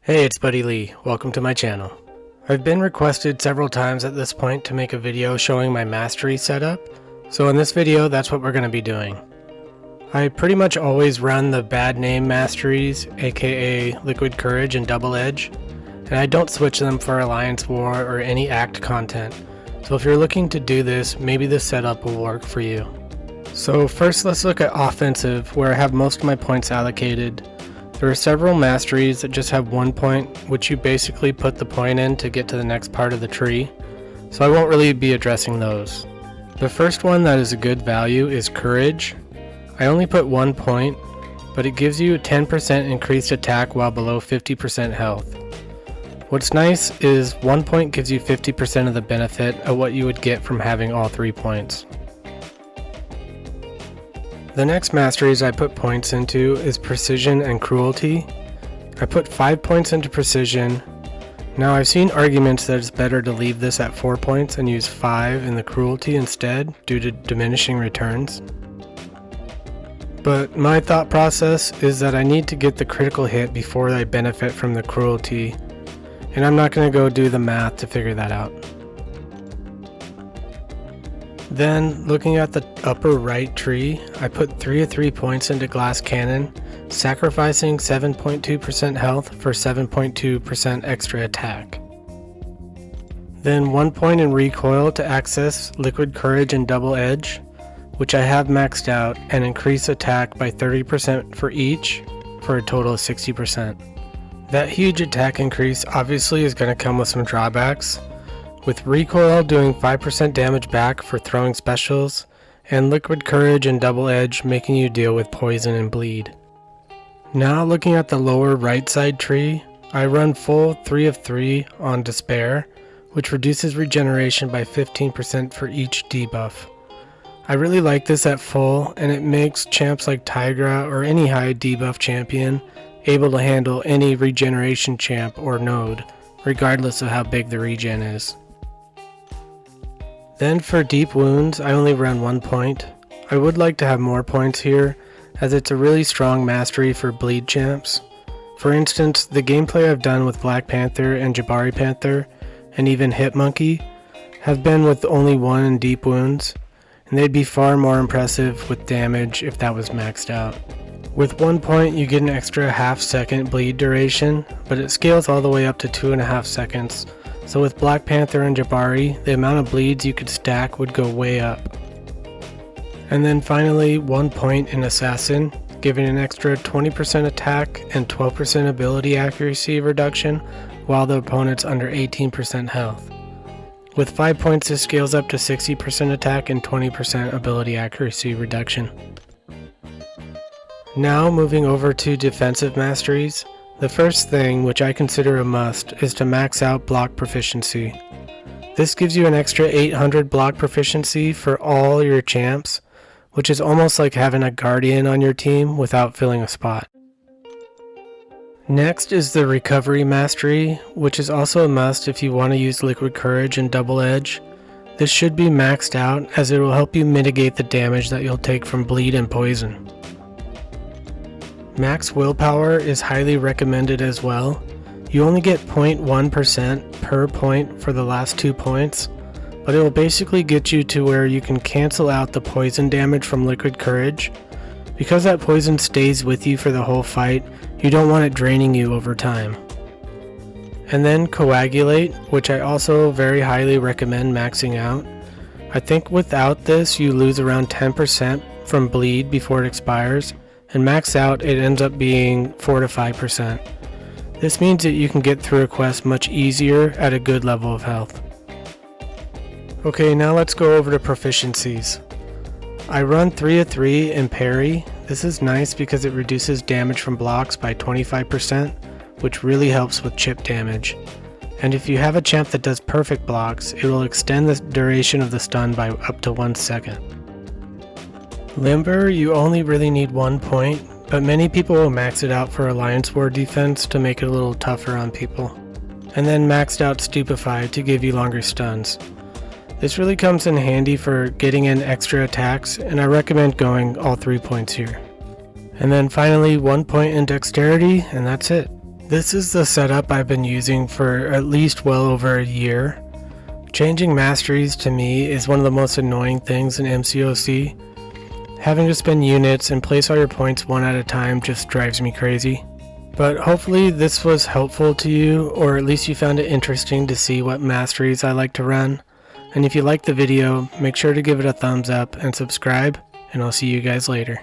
Hey, it's Buddy Lee. Welcome to my channel. I've been requested several times at this point to make a video showing my mastery setup, so in this video that's what we're going to be doing. I pretty much always run the bad name masteries, aka Liquid Courage and Double Edge, and I don't switch them for Alliance War or any act content, so if you're looking to do this, maybe this setup will work for you. So first let's look at offensive, where I have most of my points allocated. There are several masteries that just have 1 point, which you basically put the point in to get to the next part of the tree, so I won't really be addressing those. The first one that is a good value is Courage. I only put 1 point, but it gives you 10% increased attack while below 50% health. What's nice is 1 point gives you 50% of the benefit of what you would get from having all 3 points. The next masteries I put points into is Precision and Cruelty. I put 5 points into Precision. Now I've seen arguments that it's better to leave this at 4 points and use 5 in the Cruelty instead due to diminishing returns. But my thought process is that I need to get the critical hit before I benefit from the Cruelty, and I'm not going to go do the math to figure that out. Then, looking at the upper right tree, I put 3 of 3 points into Glass Cannon, sacrificing 7.2% health for 7.2% extra attack. Then 1 point in Recoil to access Liquid Courage and Double Edge, which I have maxed out, and increase attack by 30% for each, for a total of 60%. That huge attack increase obviously is going to come with some drawbacks, with Recoil doing 5% damage back for throwing specials, and Liquid Courage and Double Edge making you deal with poison and bleed. Now looking at the lower right side tree, I run full 3 of 3 on Despair, which reduces regeneration by 15% for each debuff. I really like this at full, and it makes champs like Tigra or any high debuff champion able to handle any regeneration champ or node, regardless of how big the regen is. Then for Deep Wounds, I only run 1 point. I would like to have more points here, as it's a really strong mastery for bleed champs. For instance, the gameplay I've done with Black Panther and Jabari Panther, and even Hitmonkey, have been with only 1 in Deep Wounds, and they'd be far more impressive with damage if that was maxed out. With 1 point you get an extra half second bleed duration, but it scales all the way up to 2.5 seconds. So with Black Panther and Jabari, the amount of bleeds you could stack would go way up. And then finally 1 point in Assassin, giving an extra 20% attack and 12% ability accuracy reduction while the opponent's under 18% health. With 5 points this scales up to 60% attack and 20% ability accuracy reduction. Now moving over to defensive masteries. The first thing, which I consider a must, is to max out block proficiency. This gives you an extra 800 block proficiency for all your champs, which is almost like having a guardian on your team without filling a spot. Next is the recovery mastery, which is also a must if you want to use Liquid Courage and Double Edge. This should be maxed out as it will help you mitigate the damage that you'll take from bleed and poison. Max willpower is highly recommended as well. You only get 0.1% per point for the last 2 points, but it will basically get you to where you can cancel out the poison damage from Liquid Courage. Because that poison stays with you for the whole fight, you don't want it draining you over time. And then Coagulate, which I also very highly recommend maxing out. I think without this you lose around 10% from bleed before it expires, and max out it ends up being 4 to 5%. This means that you can get through a quest much easier at a good level of health. Okay, now let's go over to proficiencies. I run 3 of 3 in Parry. This is nice because it reduces damage from blocks by 25%, which really helps with chip damage. And if you have a champ that does perfect blocks, it will extend the duration of the stun by up to 1 second. Limber, you only really need 1 point, but many people will max it out for Alliance War defense to make it a little tougher on people. And then maxed out Stupefy to give you longer stuns. This really comes in handy for getting in extra attacks, and I recommend going all 3 points here. And then finally 1 point in Dexterity, and that's it. This is the setup I've been using for at least well over a year. Changing masteries to me is one of the most annoying things in MCOC. Having to spend units and place all your points one at a time just drives me crazy. But hopefully this was helpful to you, or at least you found it interesting to see what masteries I like to run. And if you liked the video, make sure to give it a thumbs up and subscribe, and I'll see you guys later.